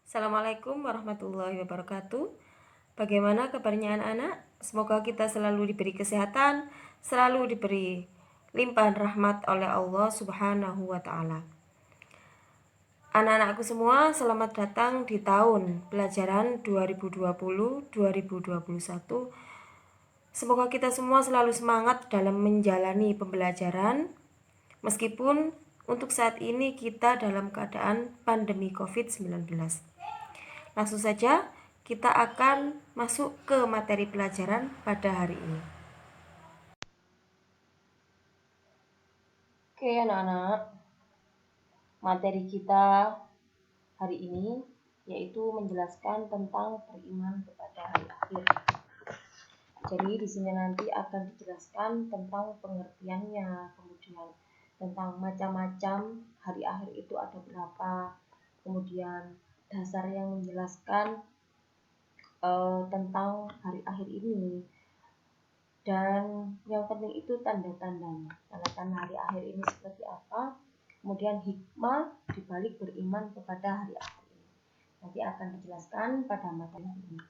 Assalamualaikum warahmatullahi wabarakatuh. Bagaimana kabarnya anak-anak? Semoga kita selalu diberi kesehatan, selalu diberi limpahan rahmat oleh Allah Subhanahu wa Ta'ala. Anak-anakku semua, selamat datang di tahun pelajaran 2020-2021. Semoga kita semua selalu semangat dalam menjalani pembelajaran, meskipun untuk saat ini kita dalam keadaan pandemi COVID-19. Langsung saja kita akan masuk ke materi pelajaran pada hari ini. Oke anak-anak, materi kita hari ini yaitu menjelaskan tentang beriman kepada hari akhir. Jadi di sini nanti akan dijelaskan tentang pengertiannya, kemudian tentang macam-macam hari akhir itu ada berapa, kemudian dasar yang menjelaskan tentang hari akhir ini, dan yang penting itu tanda-tandanya, tanda-tanda hari akhir ini seperti apa, kemudian hikmah dibalik beriman kepada hari akhir ini nanti akan dijelaskan pada materi ini.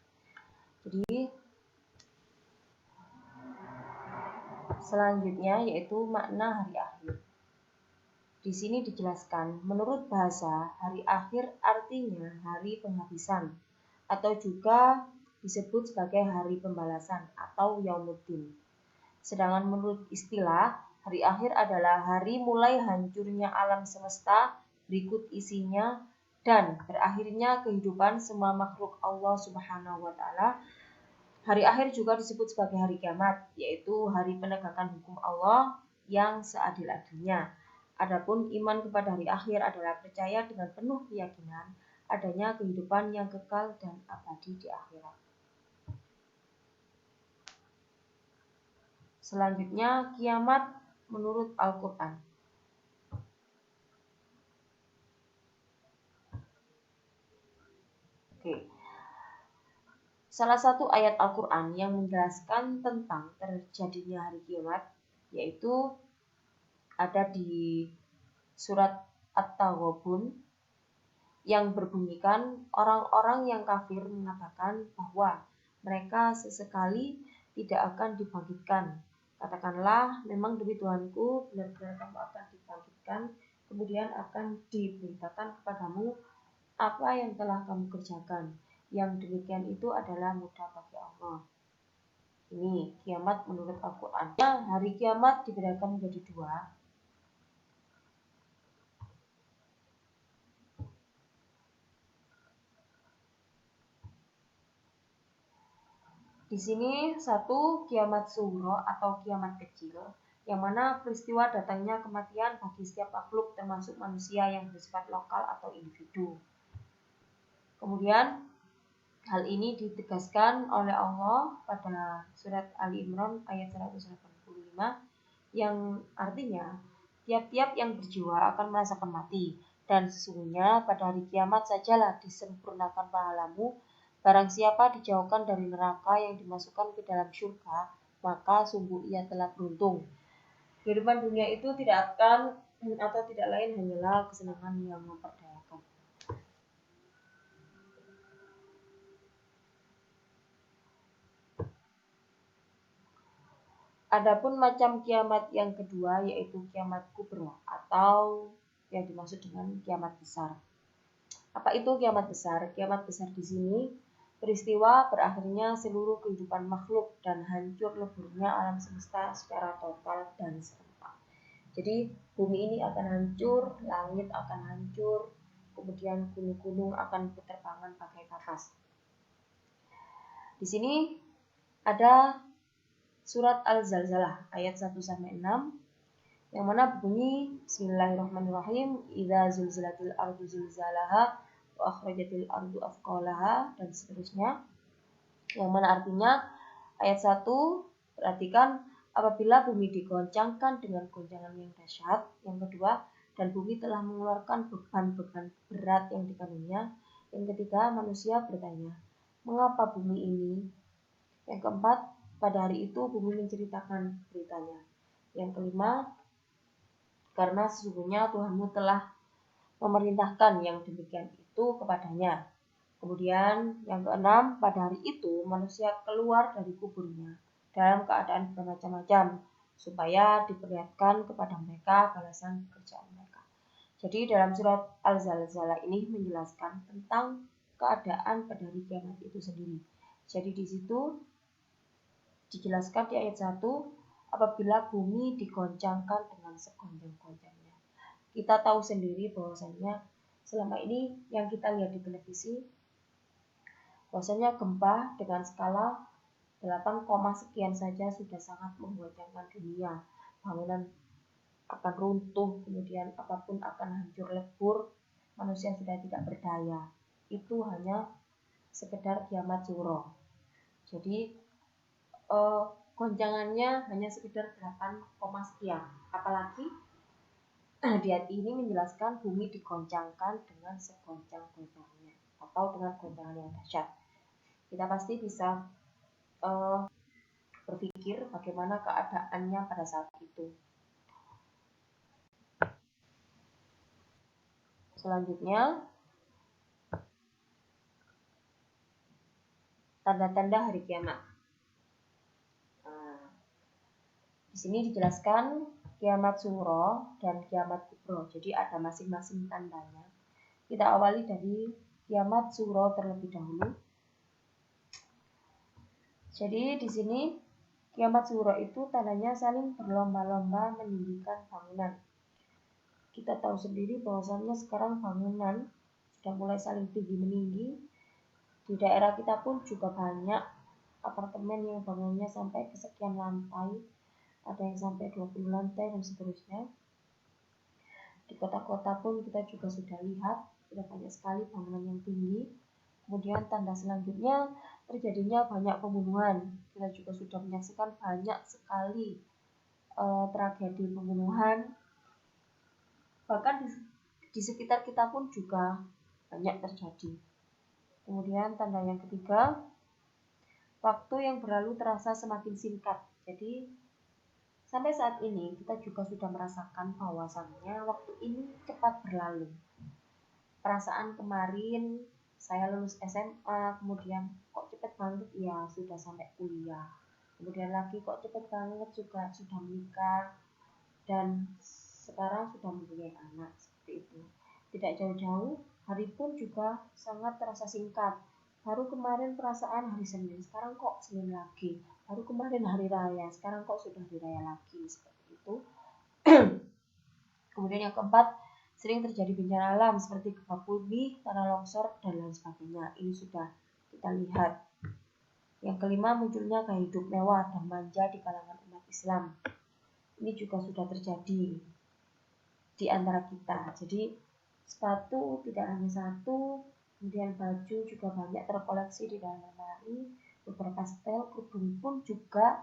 Jadi selanjutnya yaitu makna hari akhir. Di sini dijelaskan, menurut bahasa, hari akhir artinya hari penghabisan atau juga disebut sebagai hari pembalasan atau yaumuddin. Sedangkan menurut istilah, hari akhir adalah hari mulai hancurnya alam semesta, berikut isinya, dan berakhirnya kehidupan semua makhluk Allah Subhanahu wa Ta'ala. Hari akhir juga disebut sebagai hari kiamat, yaitu hari penegakan hukum Allah yang seadil-adilnya. Adapun iman kepada hari akhir adalah percaya dengan penuh keyakinan adanya kehidupan yang kekal dan abadi di akhirat. Selanjutnya, kiamat menurut Al-Quran. Oke. Salah satu ayat Al-Quran yang menjelaskan tentang terjadinya hari kiamat yaitu ada di surat At-Taghabun yang berbunyikan, orang-orang yang kafir mengatakan bahwa mereka sesekali tidak akan dibangkitkan. Katakanlah, memang demi Tuhanku, benar-benar kamu akan dibangkitkan, kemudian akan diberitakan kepadamu apa yang telah kamu kerjakan. Yang demikian itu adalah mudah bagi Allah. Ini kiamat menurut Al-Quran. Hari kiamat dibedakan menjadi dua. Di sini satu kiamat sughra atau kiamat kecil, yang mana peristiwa datangnya kematian bagi setiap makhluk termasuk manusia yang bersifat lokal atau individu. Kemudian hal ini ditegaskan oleh Allah pada surat Ali Imran ayat 185 yang artinya tiap-tiap yang berjiwa akan merasakan mati, dan sesungguhnya pada hari kiamat sajalah disempurnakan pahalamu. Barang siapa dijauhkan dari neraka yang dimasukkan ke dalam syurga, maka sungguh ia telah beruntung. Kehidupan dunia itu tidak akan atau tidak lain hanyalah kesenangan yang memperdayakan. Adapun macam kiamat yang kedua yaitu kiamat kubra atau yang dimaksud dengan kiamat besar. Apa itu kiamat besar? Kiamat besar di sini peristiwa berakhirnya seluruh kehidupan makhluk dan hancur leburnya alam semesta secara total dan serentak. Jadi bumi ini akan hancur, langit akan hancur, kemudian gunung-gunung akan berterbangan bagai kapas. Di sini ada surat Al-Zalzalah ayat 1-6 yang mana berbunyi Bismillahirrahmanirrahim, idza zulzilatil ardu zilzalaha wa akhrajatil ardu athqalaha, dan seterusnya, yang mana artinya ayat 1, perhatikan, apabila bumi digoncangkan dengan goncangan yang dahsyat. Yang kedua, dan bumi telah mengeluarkan beban-beban berat yang dikandungnya. Yang ketiga, manusia bertanya, mengapa bumi ini? Yang keempat, pada hari itu bumi menceritakan beritanya. Yang kelima, karena sesungguhnya Tuhanmu telah memerintahkan yang demikian itu kepadanya. Kemudian yang keenam, pada hari itu manusia keluar dari kuburnya dalam keadaan bermacam-macam supaya diperlihatkan kepada mereka balasan pekerjaan mereka. Jadi dalam surat Al-Zalzalah ini menjelaskan tentang keadaan pada hari kiamat itu sendiri. Jadi di situ dijelaskan di ayat 1, apabila bumi digoncangkan dengan segoncang-goncangnya. Kita tahu sendiri bahwasannya selama ini yang kita lihat di televisi, bahwasanya gempa dengan skala 8, sekian saja sudah sangat menggoncangkan dunia. Bangunan akan runtuh, kemudian apapun akan hancur lebur, manusia sudah tidak berdaya. Itu hanya sekedar kiamat suro. Jadi goncangannya hanya sekedar 8, sekian. Apalagi di ayat ini menjelaskan bumi digoncangkan dengan segoncang-goncangnya atau dengan goncangan yang dahsyat. Kita pasti bisa berpikir bagaimana keadaannya pada saat itu. Selanjutnya, tanda-tanda hari kiamat. Di sini dijelaskan kiamat suro dan kiamat kubro. Jadi ada masing-masing tandanya. Kita awali dari kiamat suro terlebih dahulu. Jadi di sini kiamat suro itu tandanya saling berlomba-lomba meninggikan bangunan. Kita tahu sendiri bahwasannya sekarang bangunan sudah mulai saling tinggi meninggi. Di daerah kita pun juga banyak apartemen yang bangunnya sampai ke sekian lantai, ada yang sampai 20 lantai dan seterusnya. Di kota-kota pun kita juga sudah lihat, sudah banyak sekali bangunan yang tinggi. Kemudian tanda selanjutnya terjadinya banyak pembunuhan. Kita juga sudah menyaksikan banyak sekali tragedi pembunuhan. Bahkan di sekitar kita pun juga banyak terjadi. Kemudian tanda yang ketiga, waktu yang berlalu terasa semakin singkat. Jadi sampai saat ini kita juga sudah merasakan bahwasannya waktu ini cepat berlalu. Perasaan kemarin saya lulus SMA, kemudian kok cepet banget ya sudah sampai kuliah. Kemudian lagi kok cepet banget juga sudah menikah dan sekarang sudah mempunyai anak, seperti itu. Tidak jauh-jauh, hari pun juga sangat terasa singkat. Baru kemarin perasaan hari Senin, sekarang kok Senin lagi. Baru kemarin hari raya, sekarang kok sudah hari raya lagi, seperti itu. Kemudian yang keempat, sering terjadi bencana alam seperti gempa bumi, tanah longsor, dan lain sebagainya. Ini sudah kita lihat. Yang kelima, munculnya gaya hidup mewah dan manja di kalangan umat Islam. Ini juga sudah terjadi di antara kita. Jadi sepatu tidak hanya satu, kemudian baju juga banyak terkoleksi di dalam lemari, beberapa setel, kerudung pun juga.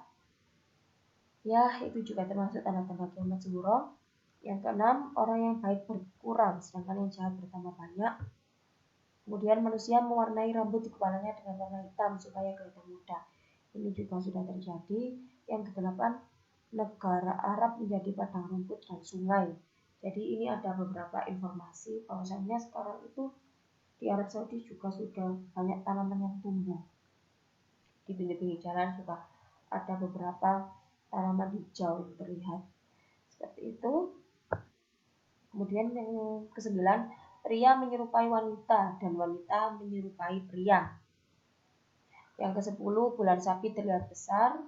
Ya, itu juga termasuk tanda-tanda kiamat suro. Yang keenam, orang yang baik berkurang, sedangkan yang jahat bertambah banyak. Kemudian manusia mewarnai rambut di kepalanya dengan warna hitam supaya kelihatan muda. Ini juga sudah terjadi. Yang kedelapan, negara Arab menjadi padang rumput dan sungai. Jadi ini ada beberapa informasi bahwasanya sekarang itu di Arab Saudi juga sudah banyak tanaman yang tumbuh. Di pinggir-pinggir jalan juga ada beberapa tanaman hijau yang terlihat. Seperti itu. Kemudian yang kesembilan, pria menyerupai wanita dan wanita menyerupai pria. Yang ke-10, bulan sapi terlihat besar.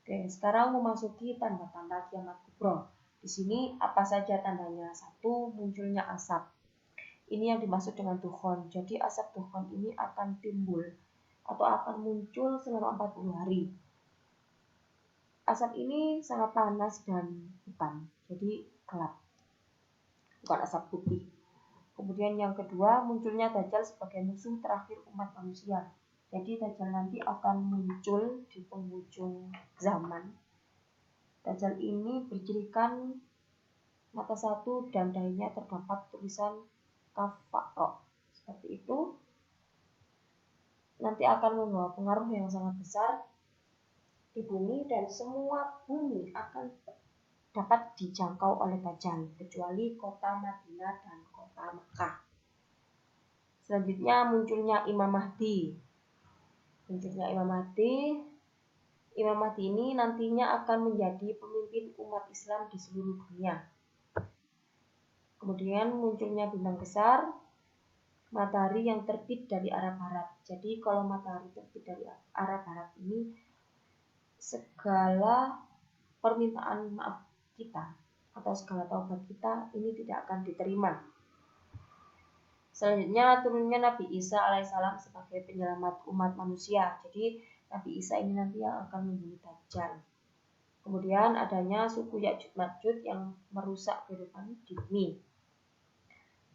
Oke, sekarang memasuki tanda-tanda kiamat kubro. Di sini apa saja tandanya? Satu, munculnya asap. Ini yang dimaksud dengan dukhon. Jadi asap dukhon ini akan timbul atau akan muncul selama 40 hari. Asap ini sangat panas dan hitam, jadi gelap. Bukan asap putih. Kemudian yang kedua, munculnya Dajjal sebagai musuh terakhir umat manusia. Jadi Dajjal nanti akan muncul di penghujung zaman. Dajjal ini bercirikan mata satu dan dahinya terdapat tulisan kafaro. Seperti itu. Nanti akan membawa pengaruh yang sangat besar di bumi dan semua bumi akan dapat dijangkau oleh Dajjal kecuali kota Madinah dan kota Mekah. Selanjutnya munculnya Imam Mahdi. Imam Mahdi ini nantinya akan menjadi pemimpin umat Islam di seluruh dunia. Kemudian munculnya bintang besar, matahari yang terbit dari arah barat. Jadi kalau matahari terbit dari arah barat ini, segala permintaan maaf kita atau segala taubat kita ini tidak akan diterima. Selanjutnya turunnya Nabi Isa alaihissalam sebagai penyelamat umat manusia. Jadi Nabi Isa ini nanti yang akan membunuh Dajjal. Kemudian adanya suku Ya'juj Ma'juj yang merusak kehidupan di bumi.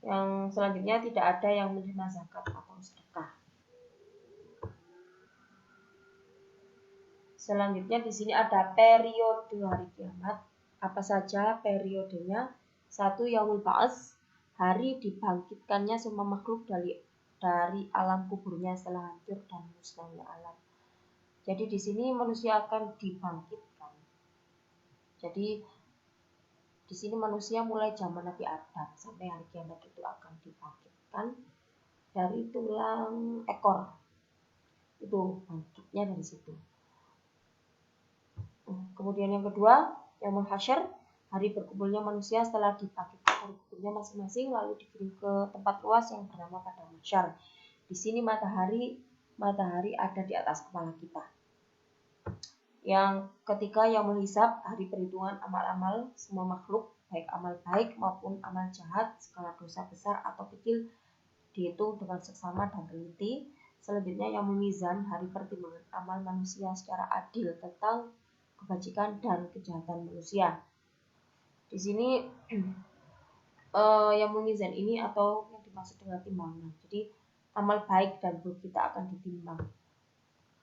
Yang selanjutnya tidak ada yang menerima zakat atau sedekah. Selanjutnya di sini ada periode hari kiamat. Apa saja periodenya? 1. Yaumul Ba'ats, hari dibangkitkannya semua makhluk dari alam kuburnya setelah hancur dan musnahnya alam. Jadi di sini manusia akan dibangkitkan. Jadi di sini manusia mulai zaman Nabi Adam sampai hari kiamat itu akan dibangkitkan dari tulang ekor. Itu bangkitnya dari situ. Kemudian yang kedua, Yaumul Hasyr, hari berkumpulnya manusia setelah dibangkitkan dari kuburnya masing-masing lalu dikirim ke tempat luas yang bernama Padang Mahsyar. Di sini matahari ada di atas kepala kita. Yang ketiga, Yaumul Hisab, hari perhitungan amal-amal semua makhluk, baik amal baik maupun amal jahat, segala dosa besar atau kecil dihitung dengan seksama dan teliti. Selanjutnya Yaumul Mizan, hari pertimbangan amal manusia secara adil tentang kebajikan dan kejahatan manusia. Di sini Yaumul Mizan ini atau yang dimaksud dengan timbangan. Jadi amal baik dan buruk kita akan ditimbang.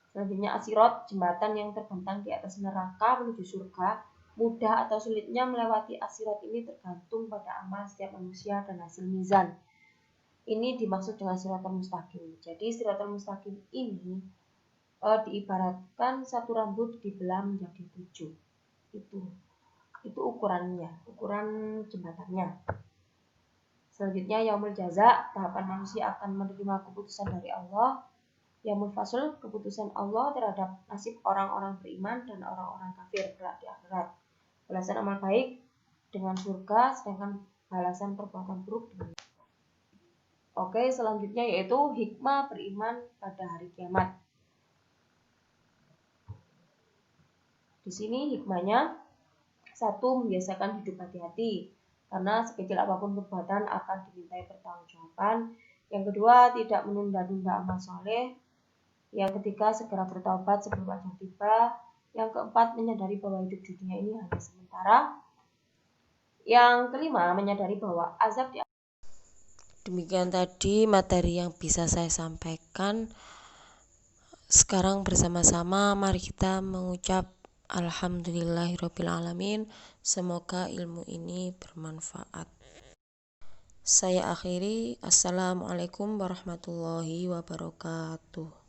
Selanjutnya As-Sirat, jembatan yang terbentang di atas neraka menuju surga. Mudah atau sulitnya melewati As-Sirat ini tergantung pada amal setiap manusia dan hasil mizan. Ini dimaksud dengan Siratal Mustaqim. Jadi Siratal Mustaqim ini diibaratkan satu rambut dibelah menjadi 7. Itu ukuran jembatannya. Selanjutnya Yaumul Jaza, tahapan manusia akan menerima keputusan dari Allah. Yaumul Fasl, keputusan Allah terhadap nasib orang-orang beriman dan orang-orang kafir kelak di akhirat. Balasan amal baik dengan surga, sedangkan balasan perbuatan buruk dengan. Oke, selanjutnya yaitu hikmah beriman pada hari kiamat. Di sini hikmahnya, 1. Membiasakan hidup hati-hati, karena sekecil apapun perbuatan akan dimintai pertanggungjawaban. Yang kedua, tidak menunda-nunda amal soleh. Yang ketiga, segera bertaubat sebelum ajal tiba. Yang keempat, menyadari bahwa hidup di dunia ini hanya sementara. Yang kelima, menyadari bahwa azab di. Demikian tadi materi yang bisa saya sampaikan. Sekarang bersama-sama mari kita mengucap Alhamdulillahirrabbilalamin. Semoga ilmu ini bermanfaat. Saya akhiri. Assalamualaikum warahmatullahi wabarakatuh.